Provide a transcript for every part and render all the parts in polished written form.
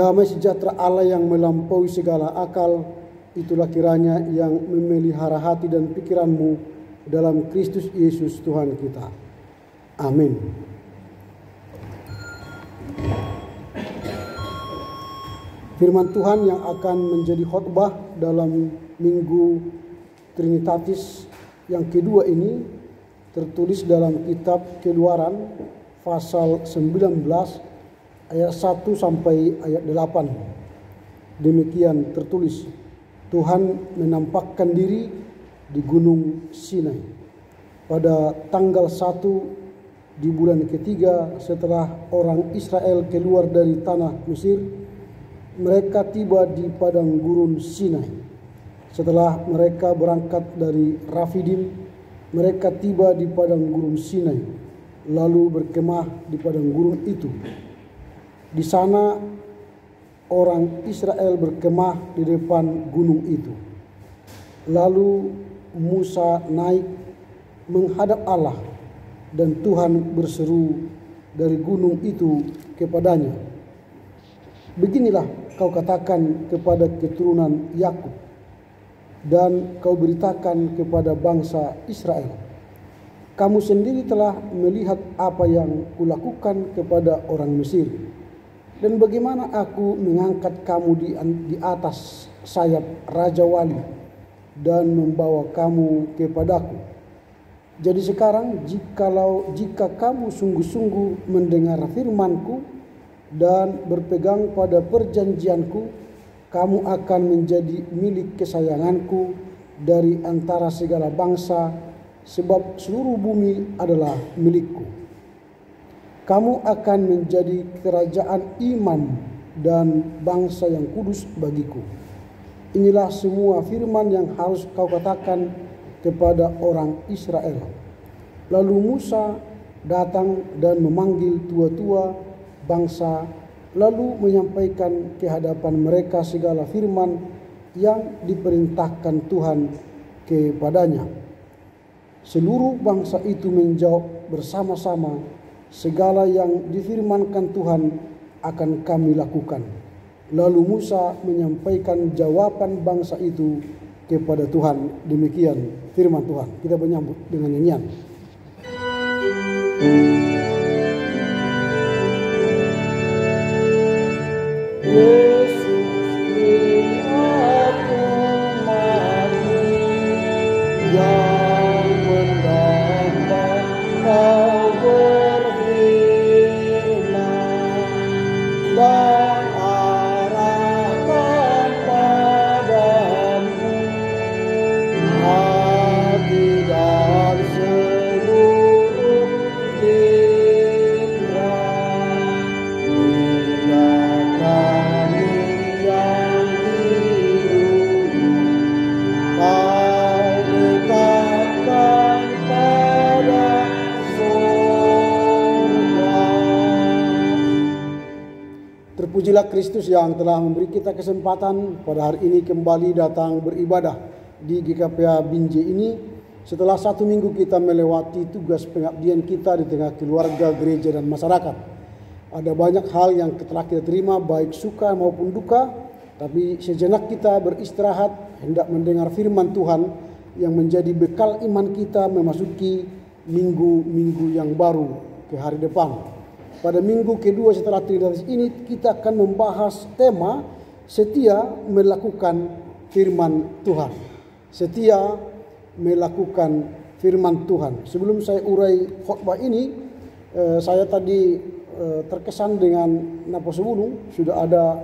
Damai sejahtera Allah yang melampaui segala akal, itulah kiranya yang memelihara hati dan pikiranmu dalam Kristus Yesus Tuhan kita. Amin. Firman Tuhan yang akan menjadi khotbah dalam Minggu Trinitatis yang kedua ini tertulis dalam kitab Keluaran pasal 19 ayat 1 sampai ayat 8. Demikian tertulis, Tuhan menampakkan diri di Gunung Sinai pada tanggal 1 di bulan ketiga setelah orang Israel keluar dari tanah Mesir. Mereka tiba di padang gurun Sinai. Setelah mereka berangkat dari Rafidim, mereka tiba di padang gurun Sinai, lalu berkemah di padang gurun itu. Di sana orang Israel berkemah di depan gunung itu. Lalu Musa naik menghadap Allah dan Tuhan berseru dari gunung itu kepadanya, "Beginilah kau katakan kepada keturunan Yakub dan kau beritakan kepada bangsa Israel, kamu sendiri telah melihat apa yang kulakukan kepada orang Mesir, dan bagaimana aku mengangkat kamu di atas sayap Raja Wali dan membawa kamu kepadaku. Jadi sekarang jika kamu sungguh-sungguh mendengar firmanku dan berpegang pada perjanjianku, kamu akan menjadi milik kesayanganku dari antara segala bangsa, sebab seluruh bumi adalah milikku. Kamu akan menjadi kerajaan imam dan bangsa yang kudus bagiku. Inilah semua firman yang harus kau katakan kepada orang Israel." Lalu Musa datang dan memanggil tua-tua bangsa, lalu menyampaikan ke hadapan mereka segala firman yang diperintahkan Tuhan kepadanya. Seluruh bangsa itu menjawab bersama-sama, "Segala yang difirmankan Tuhan akan kami lakukan." Lalu Musa menyampaikan jawaban bangsa itu kepada Tuhan. Demikian firman Tuhan. Kita menyambut dengan nyanyian. Terpujilah Kristus yang telah memberi kita kesempatan pada hari ini kembali datang beribadah di GKPA Binjai ini. Setelah 1 minggu kita melewati tugas pengabdian kita di tengah keluarga, gereja, dan masyarakat. Ada banyak hal yang telah kita terima, baik suka maupun duka. Tapi sejenak kita beristirahat, hendak mendengar firman Tuhan yang menjadi bekal iman kita memasuki minggu-minggu yang baru ke hari depan. Pada minggu kedua setelah Trinitatis ini kita akan membahas tema setia melakukan firman Tuhan. Setia melakukan firman Tuhan. Sebelum saya urai khotbah ini, saya tadi terkesan dengan Napo Sebulung sudah ada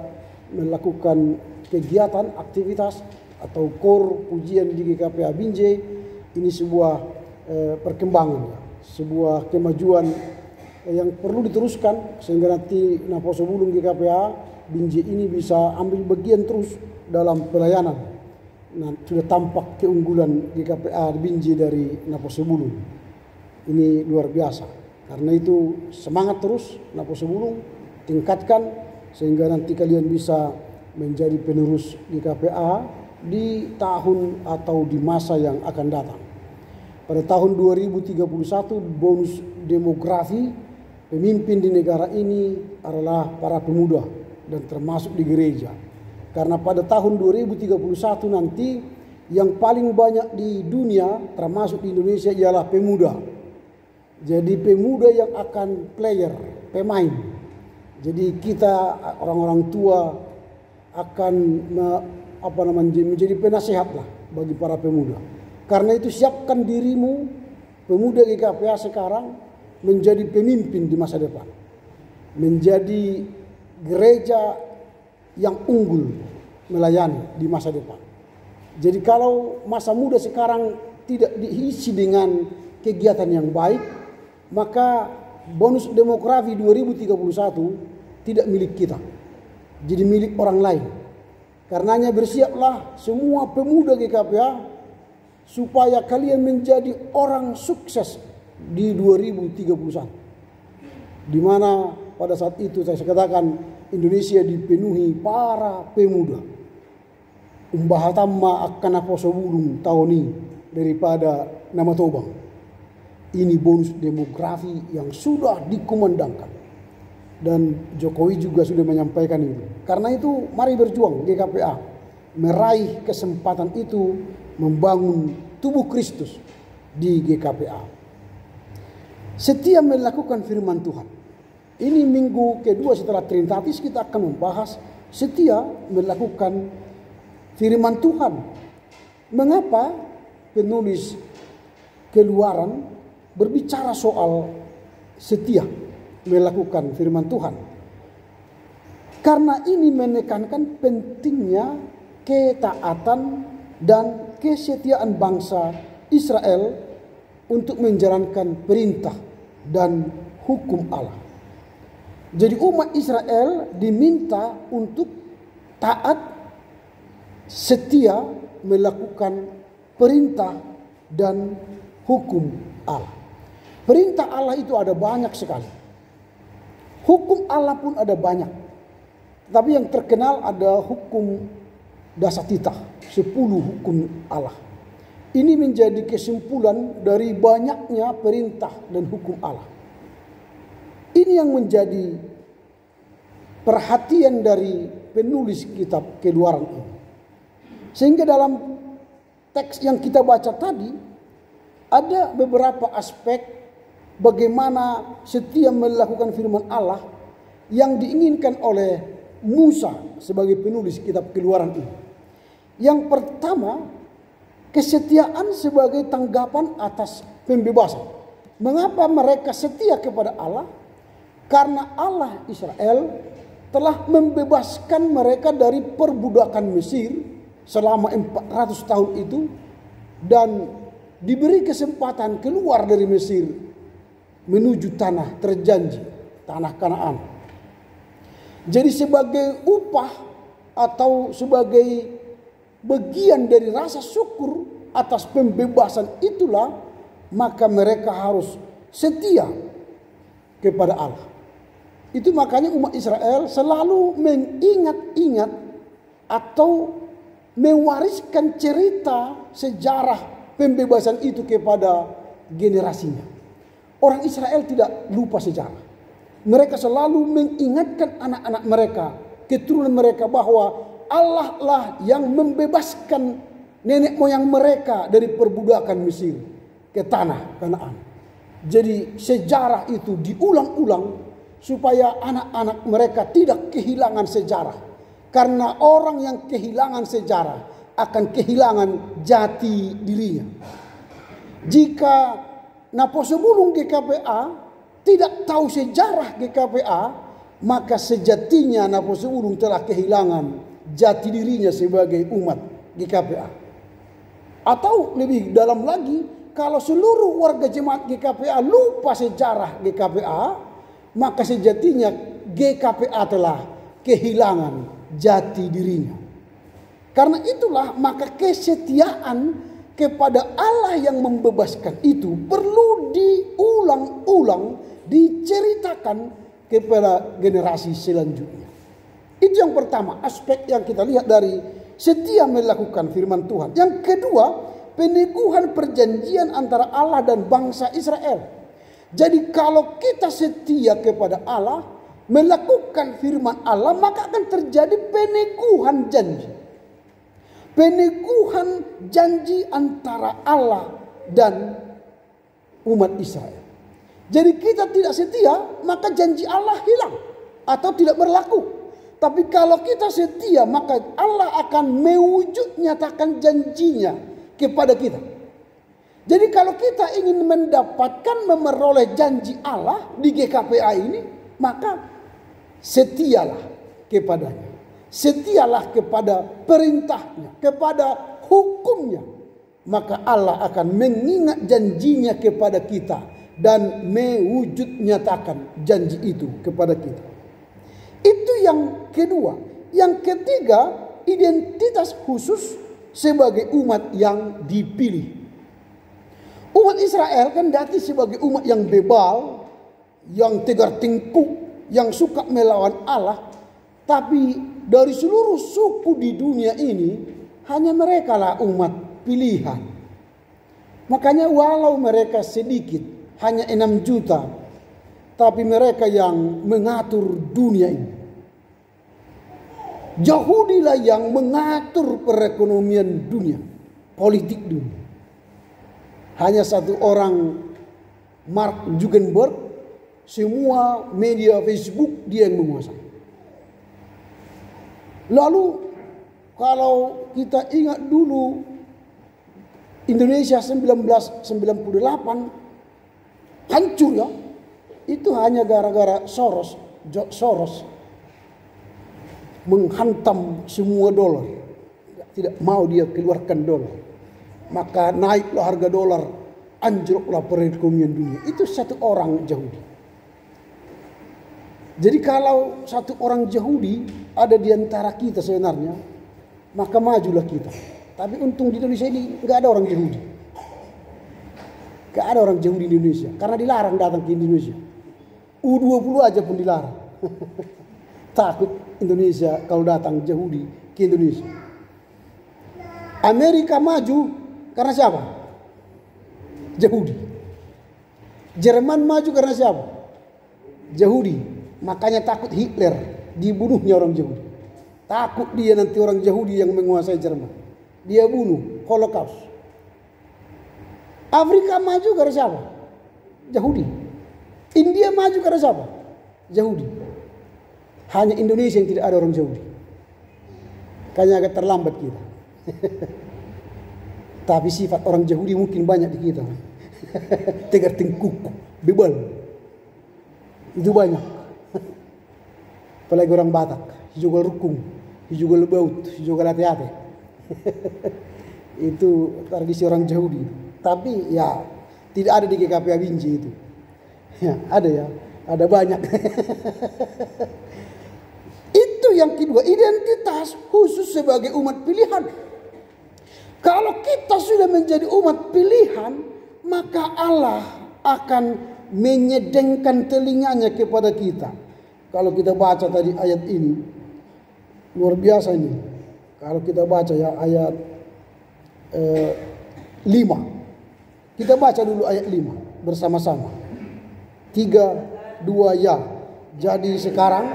melakukan kegiatan, aktivitas atau kor pujian di GKPA Binjai. Ini sebuah perkembangan, sebuah kemajuan yang perlu diteruskan sehingga nanti Napo Sebulung GKPA Binjai ini bisa ambil bagian terus dalam pelayanan. Nah, sudah tampak keunggulan GKPA Binjai dari Napo Sebulung. Ini luar biasa. Karena itu semangat terus Napo Sebulung, tingkatkan sehingga nanti kalian bisa menjadi penerus GKPA di tahun atau di masa yang akan datang. Pada tahun 2031 bonus demografi pemimpin di negara ini adalah para pemuda dan termasuk di gereja. Karena pada tahun 2031 nanti yang paling banyak di dunia termasuk di Indonesia ialah pemuda. Jadi pemuda yang akan pemain. Jadi kita orang-orang tua akan menjadi penasehat lah bagi para pemuda. Karena itu siapkan dirimu pemuda GKPA sekarang menjadi pemimpin di masa depan. Menjadi gereja yang unggul melayani di masa depan. Jadi kalau masa muda sekarang tidak diisi dengan kegiatan yang baik, maka bonus demografi 2031 tidak milik kita. Jadi milik orang lain. Karenanya bersiaplah semua pemuda GKPA supaya kalian menjadi orang sukses di 2031. Di mana pada saat itu saya katakan Indonesia dipenuhi para pemuda. Umbahatamma akan aposo bulung tahun ini daripada nama Tobang. Ini bonus demografi yang sudah dikumandangkan. Dan Jokowi juga sudah menyampaikan itu. Karena itu mari berjuang GKPA. Meraih kesempatan itu membangun tubuh Kristus di GKPA. Setia melakukan firman Tuhan. Ini minggu kedua setelah Trinitatis kita akan membahas setia melakukan firman Tuhan. Mengapa penulis Keluaran berbicara soal setia melakukan firman Tuhan? Karena ini menekankan pentingnya ketaatan dan kesetiaan bangsa Israel untuk menjalankan perintah dan hukum Allah. Jadi umat Israel diminta untuk taat, setia melakukan perintah dan hukum Allah. Perintah Allah itu ada banyak sekali. Hukum Allah pun ada banyak. Tapi yang terkenal ada hukum Dasatita, 10 hukum Allah. Ini menjadi kesimpulan dari banyaknya perintah dan hukum Allah. Ini yang menjadi perhatian dari penulis kitab Keluaran ini. Sehingga dalam teks yang kita baca tadi ada beberapa aspek bagaimana setia melakukan firman Allah yang diinginkan oleh Musa sebagai penulis kitab Keluaran ini. Yang pertama, kesetiaan sebagai tanggapan atas pembebasan. Mengapa mereka setia kepada Allah? Karena Allah Israel telah membebaskan mereka dari perbudakan Mesir selama 400 tahun itu dan diberi kesempatan keluar dari Mesir menuju tanah terjanji, tanah Kanaan. Jadi sebagai upah atau sebagai bagian dari rasa syukur atas pembebasan itulah maka mereka harus setia kepada Allah. Itu makanya umat Israel selalu mengingat-ingat atau mewariskan cerita sejarah pembebasan itu kepada generasinya. Orang Israel tidak lupa sejarah. Mereka selalu mengingatkan anak-anak mereka, keturunan mereka bahwa Allah lah yang membebaskan nenek moyang mereka dari perbudakan Mesir ke tanah Kanaan. Jadi sejarah itu diulang-ulang supaya anak-anak mereka tidak kehilangan sejarah. Karena orang yang kehilangan sejarah akan kehilangan jati dirinya. Jika naposebulung GKPA tidak tahu sejarah GKPA, maka sejatinya naposebulung telah kehilangan jati dirinya sebagai umat GKPA. Atau lebih dalam lagi, kalau seluruh warga jemaat GKPA lupa sejarah GKPA, maka sejatinya GKPA telah kehilangan jati dirinya. Karena itulah maka kesetiaan kepada Allah yang membebaskan itu perlu diulang-ulang, diceritakan kepada generasi selanjutnya. Itu yang pertama, aspek yang kita lihat dari setia melakukan firman Tuhan. Yang kedua, peneguhan perjanjian antara Allah dan bangsa Israel. Jadi kalau kita setia kepada Allah, melakukan firman Allah, maka akan terjadi peneguhan janji. Peneguhan janji antara Allah dan umat Israel. Jadi kita tidak setia, maka janji Allah hilang atau tidak berlaku. Tapi kalau kita setia, maka Allah akan mewujud nyatakan janjinya kepada kita. Jadi kalau kita ingin mendapatkan, memeroleh janji Allah di GKPA ini, maka setialah kepadanya. Setialah kepada perintahnya, kepada hukumnya. Maka Allah akan mengingat janjinya kepada kita dan mewujud nyatakan janji itu kepada kita. Itu yang kedua. Yang ketiga, identitas khusus sebagai umat yang dipilih. Umat Israel kan dati sebagai umat yang bebal, yang tegar tengkuk, yang suka melawan Allah. Tapi dari seluruh suku di dunia ini, hanya mereka lah umat pilihan. Makanya walau mereka sedikit, hanya 6 juta, tapi mereka yang mengatur dunia ini. Yahudilah yang mengatur perekonomian dunia, politik dunia. Hanya satu orang, Mark Zuckerberg, semua media Facebook dia yang menguasai. Lalu kalau kita ingat dulu Indonesia 1998 hancur ya. Itu hanya gara-gara Soros menghantam semua dolar. Tidak mau dia keluarkan dolar. Maka naiklah harga dolar, anjloklah perekonomian dunia. Itu satu orang Yahudi. Jadi kalau satu orang Yahudi ada di antara kita sebenarnya, maka majulah kita. Tapi untung di Indonesia ini nggak ada orang Yahudi. Nggak ada orang Yahudi di Indonesia, karena dilarang datang ke Indonesia. U20 aja pun dilarang. Takut Indonesia kalau datang Yahudi ke Indonesia. Amerika maju karena siapa? Yahudi. Jerman maju karena siapa? Yahudi. Makanya takut Hitler, dibunuhnya orang Yahudi. Takut dia nanti orang Yahudi yang menguasai Jerman. Dia bunuh, Holocaust. Afrika maju karena siapa? Yahudi. India maju karena siapa? Yahudi. Hanya Indonesia yang tidak ada orang Yahudi. Kayaknya agak terlambat kita. Tapi sifat orang Yahudi mungkin banyak di kita. Tegar tengkuk, bebal. Itu banyak. Apalagi orang Batak, juga rukung, juga lebaut, juga hati-hati. Itu tradisi orang Yahudi. Tapi ya tidak ada di GKPA Binjai itu. Ya, ada ya, ada banyak. Itu yang kedua, identitas khusus sebagai umat pilihan. Kalau kita sudah menjadi umat pilihan, maka Allah akan menyedengkan telinganya kepada kita. Kalau kita baca tadi ayat ini, luar biasa ini. Kalau kita baca ya ayat 5. Kita baca dulu ayat 5 bersama-sama. 3, 2, ya. Jadi sekarang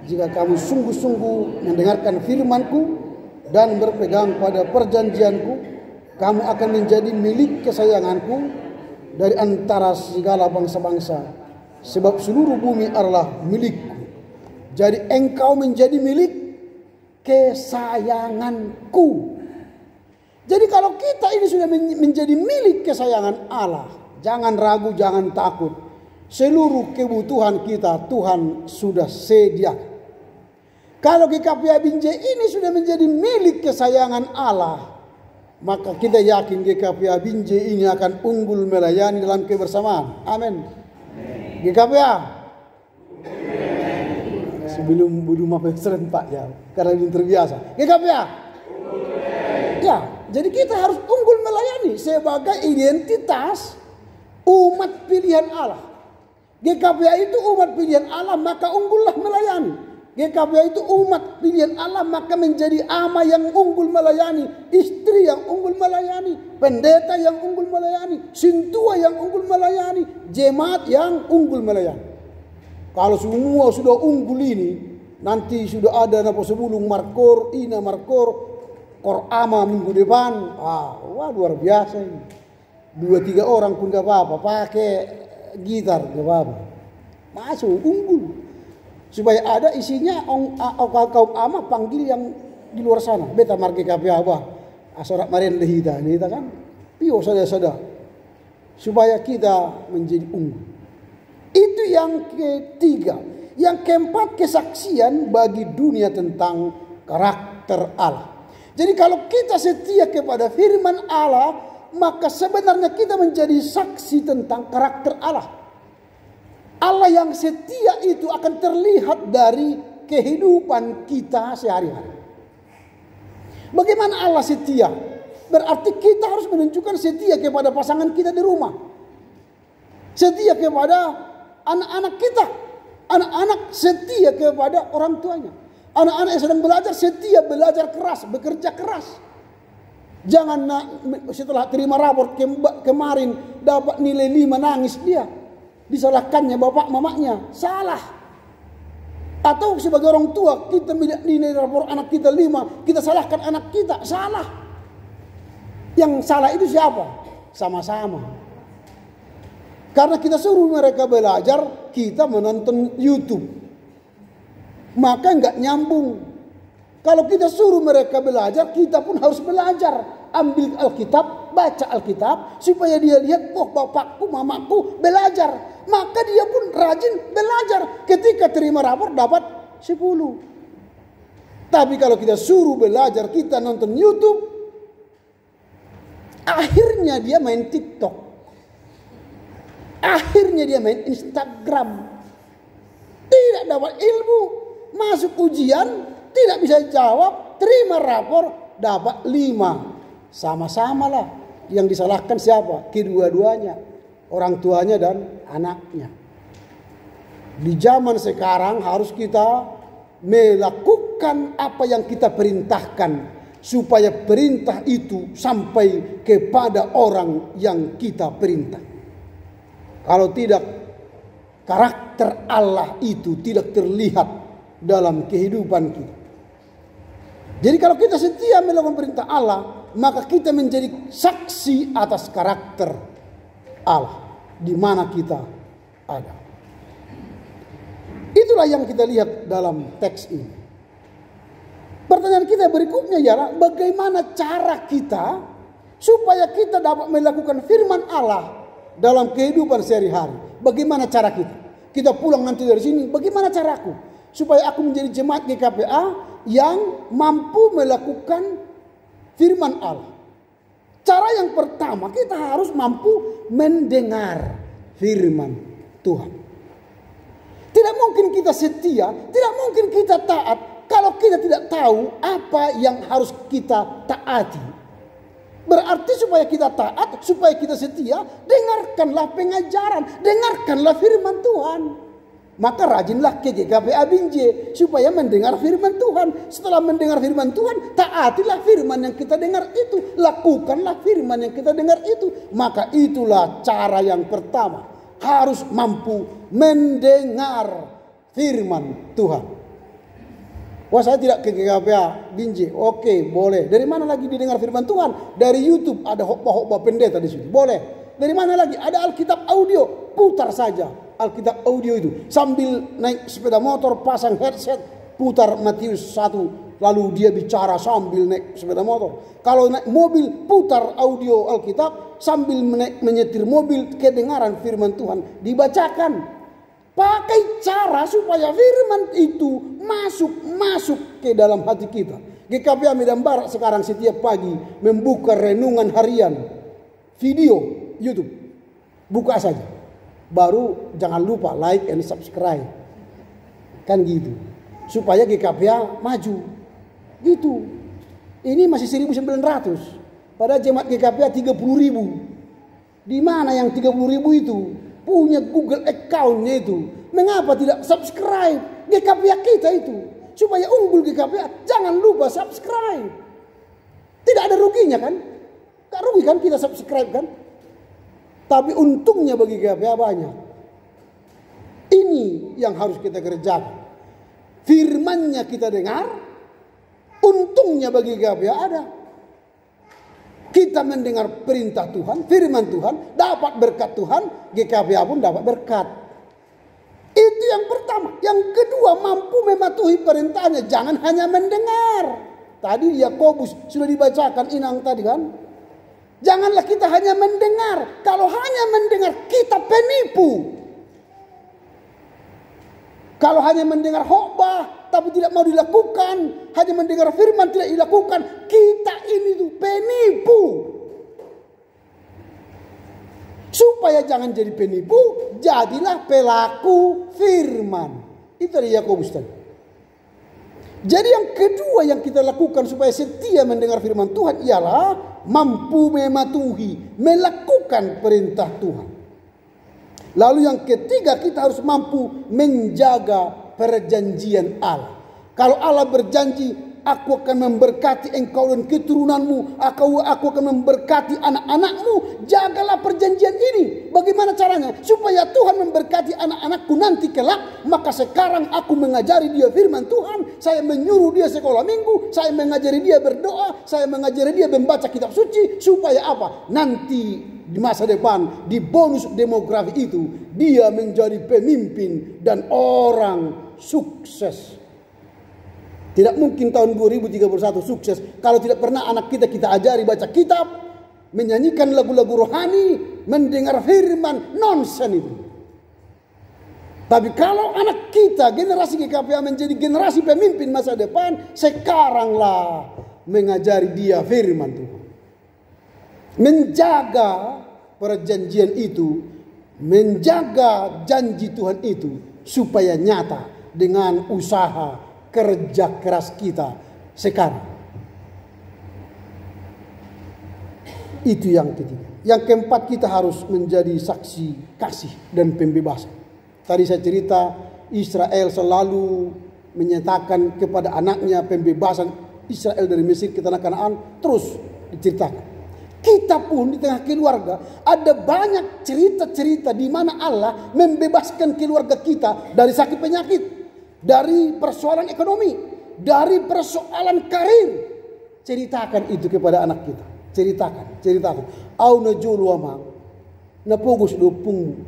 jika kamu sungguh-sungguh mendengarkan firman-Ku dan berpegang pada perjanjianku, kamu akan menjadi milik kesayanganku dari antara segala bangsa-bangsa, sebab seluruh bumi adalah milikku. Jadi engkau menjadi milik kesayanganku. Jadi kalau kita ini sudah menjadi milik kesayangan Allah, jangan ragu, jangan takut. Seluruh kebutuhan kita Tuhan sudah sediakan. Kalau GKPA Binjai ini sudah menjadi milik kesayangan Allah, maka kita yakin GKPA Binjai ini akan unggul melayani dalam kebersamaan. Amin. GKPA. Sebelum apa serempak ya, karena belum terbiasa. GKPA. Ya, jadi kita harus unggul melayani sebagai identitas umat pilihan Allah. GKPA itu umat pilihan Allah, maka unggullah melayani. GKPA itu umat pilihan Allah, maka menjadi ama yang unggul melayani, istri yang unggul melayani, pendeta yang unggul melayani, sintua yang unggul melayani, jemaat yang unggul melayani. Kalau semua sudah unggul ini, nanti sudah ada napa sebelum markor, ina markor, korama minggu depan. Wah luar biasa ini. 2-3 orang pun gak apa-apa, pakai gitar gak apa-apa. Masuk unggul. Supaya ada isinya kaum ama panggil yang di luar sana. Beta marke kape apa? Asorak maren lehita. Lehita kan? Pio sada-sada. Supaya kita menjadi unggul. Itu yang ketiga. Yang keempat, kesaksian bagi dunia tentang karakter Allah. Jadi kalau kita setia kepada firman Allah, maka sebenarnya kita menjadi saksi tentang karakter Allah. Allah yang setia itu akan terlihat dari kehidupan kita sehari-hari. Bagaimana Allah setia? Berarti kita harus menunjukkan setia kepada pasangan kita di rumah. Setia kepada anak-anak kita. Anak-anak setia kepada orang tuanya. Anak-anak yang sedang belajar setia, belajar keras, bekerja keras. Jangan setelah terima raport kemarin dapat nilai 5 nangis dia. Disalahkannya bapak mamanya. Salah. Atau sebagai orang tua kita nilai rapor anak kita 5, kita salahkan anak kita. Salah. Yang salah itu siapa? Sama-sama. Karena kita suruh mereka belajar, kita menonton YouTube. Maka enggak nyambung. Kalau kita suruh mereka belajar, kita pun harus belajar. Ambil Alkitab, baca Alkitab, supaya dia lihat, oh bapakku, mamaku belajar. Maka dia pun rajin belajar. Ketika terima rapor dapat 10. Tapi kalau kita suruh belajar, kita nonton YouTube, akhirnya dia main TikTok. Akhirnya dia main Instagram. Tidak dapat ilmu. Masuk ujian, tidak bisa jawab. Terima rapor, dapat 5. Sama-sama lah. Yang disalahkan siapa? Kedua-duanya. Orang tuanya dan anaknya. Di zaman sekarang harus kita melakukan apa yang kita perintahkan. Supaya perintah itu sampai kepada orang yang kita perintah. Kalau tidak, karakter Allah itu tidak terlihat dalam kehidupan kita. Jadi kalau kita setia melakukan perintah Allah, maka kita menjadi saksi atas karakter Allah di mana kita ada. Itulah yang kita lihat dalam teks ini. Pertanyaan kita berikutnya ialah bagaimana cara kita supaya kita dapat melakukan firman Allah dalam kehidupan sehari-hari. Bagaimana cara kita? Kita pulang nanti dari sini, bagaimana caraku supaya aku menjadi jemaat GKPA yang mampu melakukan firman Allah. Cara yang pertama, kita harus mampu mendengar firman Tuhan. Tidak mungkin kita setia, tidak mungkin kita taat kalau kita tidak tahu apa yang harus kita taati. Berarti supaya kita taat, supaya kita setia, dengarkanlah pengajaran, dengarkanlah firman Tuhan. Maka rajinlah ke GKPA Binjai supaya mendengar firman Tuhan. Setelah mendengar firman Tuhan, taatilah firman yang kita dengar itu. Lakukanlah firman yang kita dengar itu. Maka itulah cara yang pertama. Harus mampu mendengar firman Tuhan. Wah, saya tidak ke GKPA Binjai. Oke, boleh. Dari mana lagi didengar firman Tuhan? Dari YouTube ada khotbah-khotbah pendeta di situ. Boleh. Dari mana lagi? Ada Alkitab audio. Putar saja Alkitab audio itu. Sambil naik sepeda motor, pasang headset, putar Matius 1. Lalu dia bicara sambil naik sepeda motor. Kalau naik mobil, putar audio Alkitab. Sambil menyetir mobil, kedengaran firman Tuhan dibacakan. Pakai cara supaya firman itu masuk ke dalam hati kita. GKPA Medan Barat sekarang setiap pagi membuka renungan harian. Video YouTube. Buka saja. Baru jangan lupa like and subscribe. Kan gitu. Supaya GKPA maju. Gitu. Ini masih 1.900. Pada jemaat GKPA 30.000. Di mana yang 30.000 itu? Punya Google account-nya itu. Mengapa tidak subscribe GKPA kita itu? Supaya unggul GKPA. Jangan lupa subscribe. Tidak ada ruginya kan? Gak rugi kan kita subscribe kan? Tapi untungnya bagi GKPA banyak. Ini yang harus kita kerjakan. Firman-Nya kita dengar, untungnya bagi GKPA ada. Kita mendengar perintah Tuhan, firman Tuhan, dapat berkat Tuhan, GKPA pun dapat berkat. Itu yang pertama. Yang kedua, mampu mematuhi perintahnya. Jangan hanya mendengar. Tadi Yakobus sudah dibacakan inang tadi kan. Janganlah kita hanya mendengar. Kalau hanya mendengar, kita penipu. Kalau hanya mendengar khotbah tapi tidak mau dilakukan, hanya mendengar firman tidak dilakukan, kita ini tuh penipu. Supaya jangan jadi penipu, jadilah pelaku firman. Itu dari Yakobus tadi. Jadi yang kedua yang kita lakukan supaya setia mendengar firman Tuhan ialah mampu mematuhi, melakukan perintah Tuhan. Lalu yang ketiga, kita harus mampu menjaga perjanjian Allah. Kalau Allah berjanji, aku akan memberkati engkau dan keturunanmu, aku akan memberkati anak-anakmu, jagalah perjanjian ini. Bagaimana caranya? Supaya Tuhan memberkati anak-anakku nanti kelak. Maka sekarang aku mengajari dia firman Tuhan, saya menyuruh dia sekolah minggu, saya mengajari dia berdoa, saya mengajari dia membaca kitab suci. Supaya apa? Nanti di masa depan, di bonus demografi itu, dia menjadi pemimpin dan orang sukses. Tidak mungkin tahun 2031 sukses kalau tidak pernah anak kita ajari baca kitab, menyanyikan lagu-lagu rohani, mendengar firman, nonsen itu. Tapi kalau anak kita, generasi GKPA menjadi generasi pemimpin masa depan, sekaranglah mengajari dia firman Tuhan. Menjaga perjanjian itu, menjaga janji Tuhan itu supaya nyata dengan usaha kerja keras kita sekarang. Itu yang ketiga. Yang keempat, kita harus menjadi saksi kasih dan pembebasan. Tadi saya cerita Israel selalu menyatakan kepada anaknya pembebasan Israel dari Mesir ke tanah Kanaan, terus diceritakan. Kita pun di tengah keluarga ada banyak cerita-cerita di mana Allah membebaskan keluarga kita dari sakit penyakit, dari persoalan ekonomi, dari persoalan karir. Ceritakan itu kepada anak kita. Ceritakan. Au na julu amang, na pugos do punggu.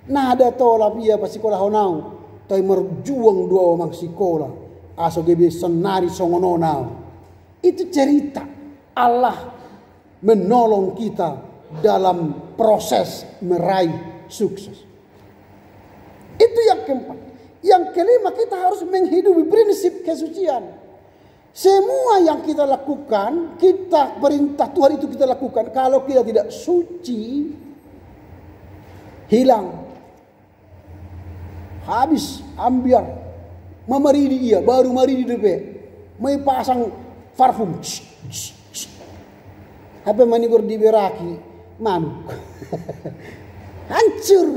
Nada tola pia pa sekolah honau, tay merjuang dua amang sekolah. Aso gebe senari songononau. Itu cerita Allah menolong kita dalam proses meraih sukses. Itu yang keempat. Yang kelima, kita harus menghidupi prinsip kesucian. Semua yang kita lakukan, kita perintah Tuhan itu kita lakukan. Kalau kita tidak suci, hilang, habis, ambiar, memaridi ia, baru maridi depe, may pasang parfum. Apa manigur di beraki, manuk. Hancur.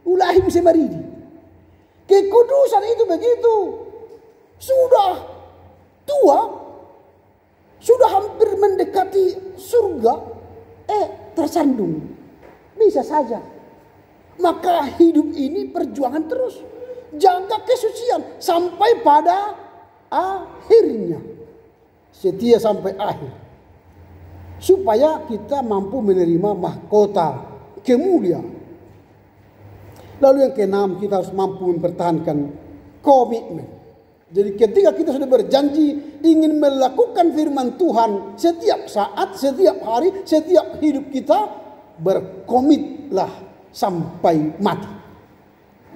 Ulahi bisa maridi. Kekudusan itu begitu. Sudah tua, sudah hampir mendekati surga, tersandung. Bisa saja. Maka hidup ini perjuangan terus. Jaga kesucian sampai pada akhirnya. Setia sampai akhir. Supaya kita mampu menerima mahkota kemuliaan. Lalu yang keenam, kita harus mampu mempertahankan komitmen. Jadi ketika kita sudah berjanji ingin melakukan firman Tuhan setiap saat, setiap hari, setiap hidup kita, berkomitlah sampai mati.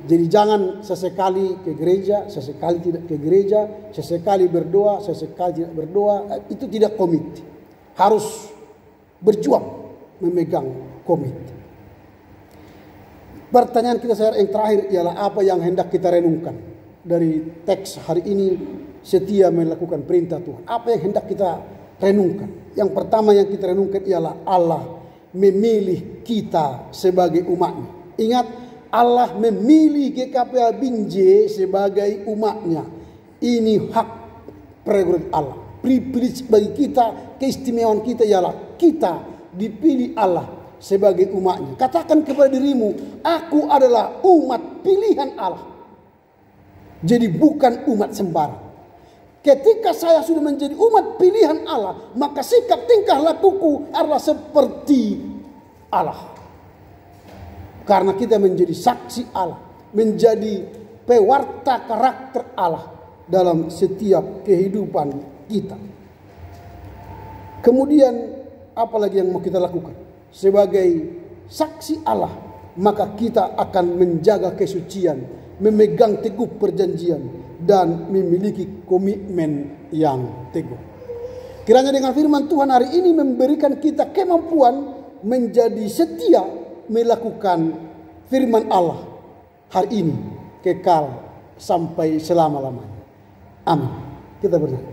Jadi jangan sesekali ke gereja, sesekali tidak ke gereja, sesekali berdoa, sesekali tidak berdoa. Itu tidak komit. Harus berjuang memegang komit. Pertanyaan kita yang terakhir ialah apa yang hendak kita renungkan dari teks hari ini, setia melakukan perintah Tuhan. Apa yang hendak kita renungkan? Yang pertama yang kita renungkan ialah Allah memilih kita sebagai umatnya. Ingat, Allah memilih GKPA Binjai sebagai umatnya. Ini hak prerogatif Allah. Privilege bagi kita, keistimewaan kita ialah kita dipilih Allah sebagai umatnya. Katakan kepada dirimu, aku adalah umat pilihan Allah. Jadi bukan umat sembarang. Ketika saya sudah menjadi umat pilihan Allah, maka sikap tingkah lakuku adalah seperti Allah. Karena kita menjadi saksi Allah, menjadi pewarta karakter Allah dalam setiap kehidupan kita. Kemudian apalagi yang mau kita lakukan? Sebagai saksi Allah, maka kita akan menjaga kesucian, memegang teguh perjanjian, dan memiliki komitmen yang teguh. Kiranya dengan firman Tuhan hari ini memberikan kita kemampuan menjadi setia melakukan firman Allah hari ini kekal sampai selama-lamanya. Amin. Kita berdoa.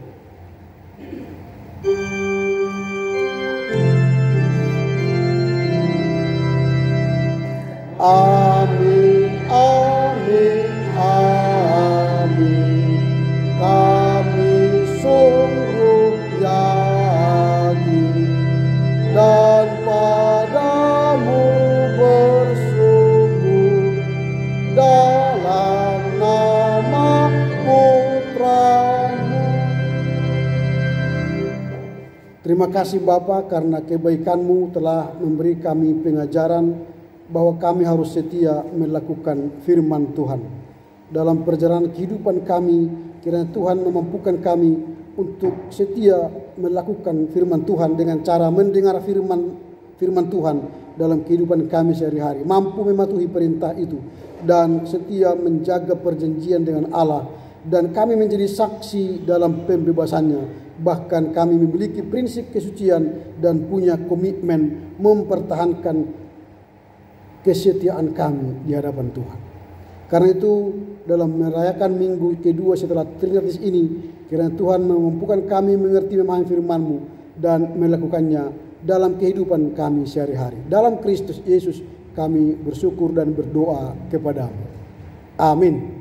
Amin, amin, amin. Kami sungguh yakin dan padamu bersungguh dalam nama Putra-Mu. Terima kasih Bapa, karena kebaikan-Mu telah memberi kami pengajaran bahwa kami harus setia melakukan firman Tuhan. Dalam perjalanan kehidupan kami, kiranya Tuhan memampukan kami untuk setia melakukan firman Tuhan dengan cara mendengar firman Tuhan dalam kehidupan kami sehari-hari. Mampu mematuhi perintah itu dan setia menjaga perjanjian dengan Allah. Dan kami menjadi saksi dalam pembebasannya. Bahkan kami memiliki prinsip kesucian dan punya komitmen mempertahankan kesetiaan kami di hadapan Tuhan. Karena itu dalam merayakan minggu kedua setelah Trinitatis ini, kiranya Tuhan memampukan kami mengerti memahami firman-Mu dan melakukannya dalam kehidupan kami sehari-hari. Dalam Kristus Yesus kami bersyukur dan berdoa kepada-Mu. Amin.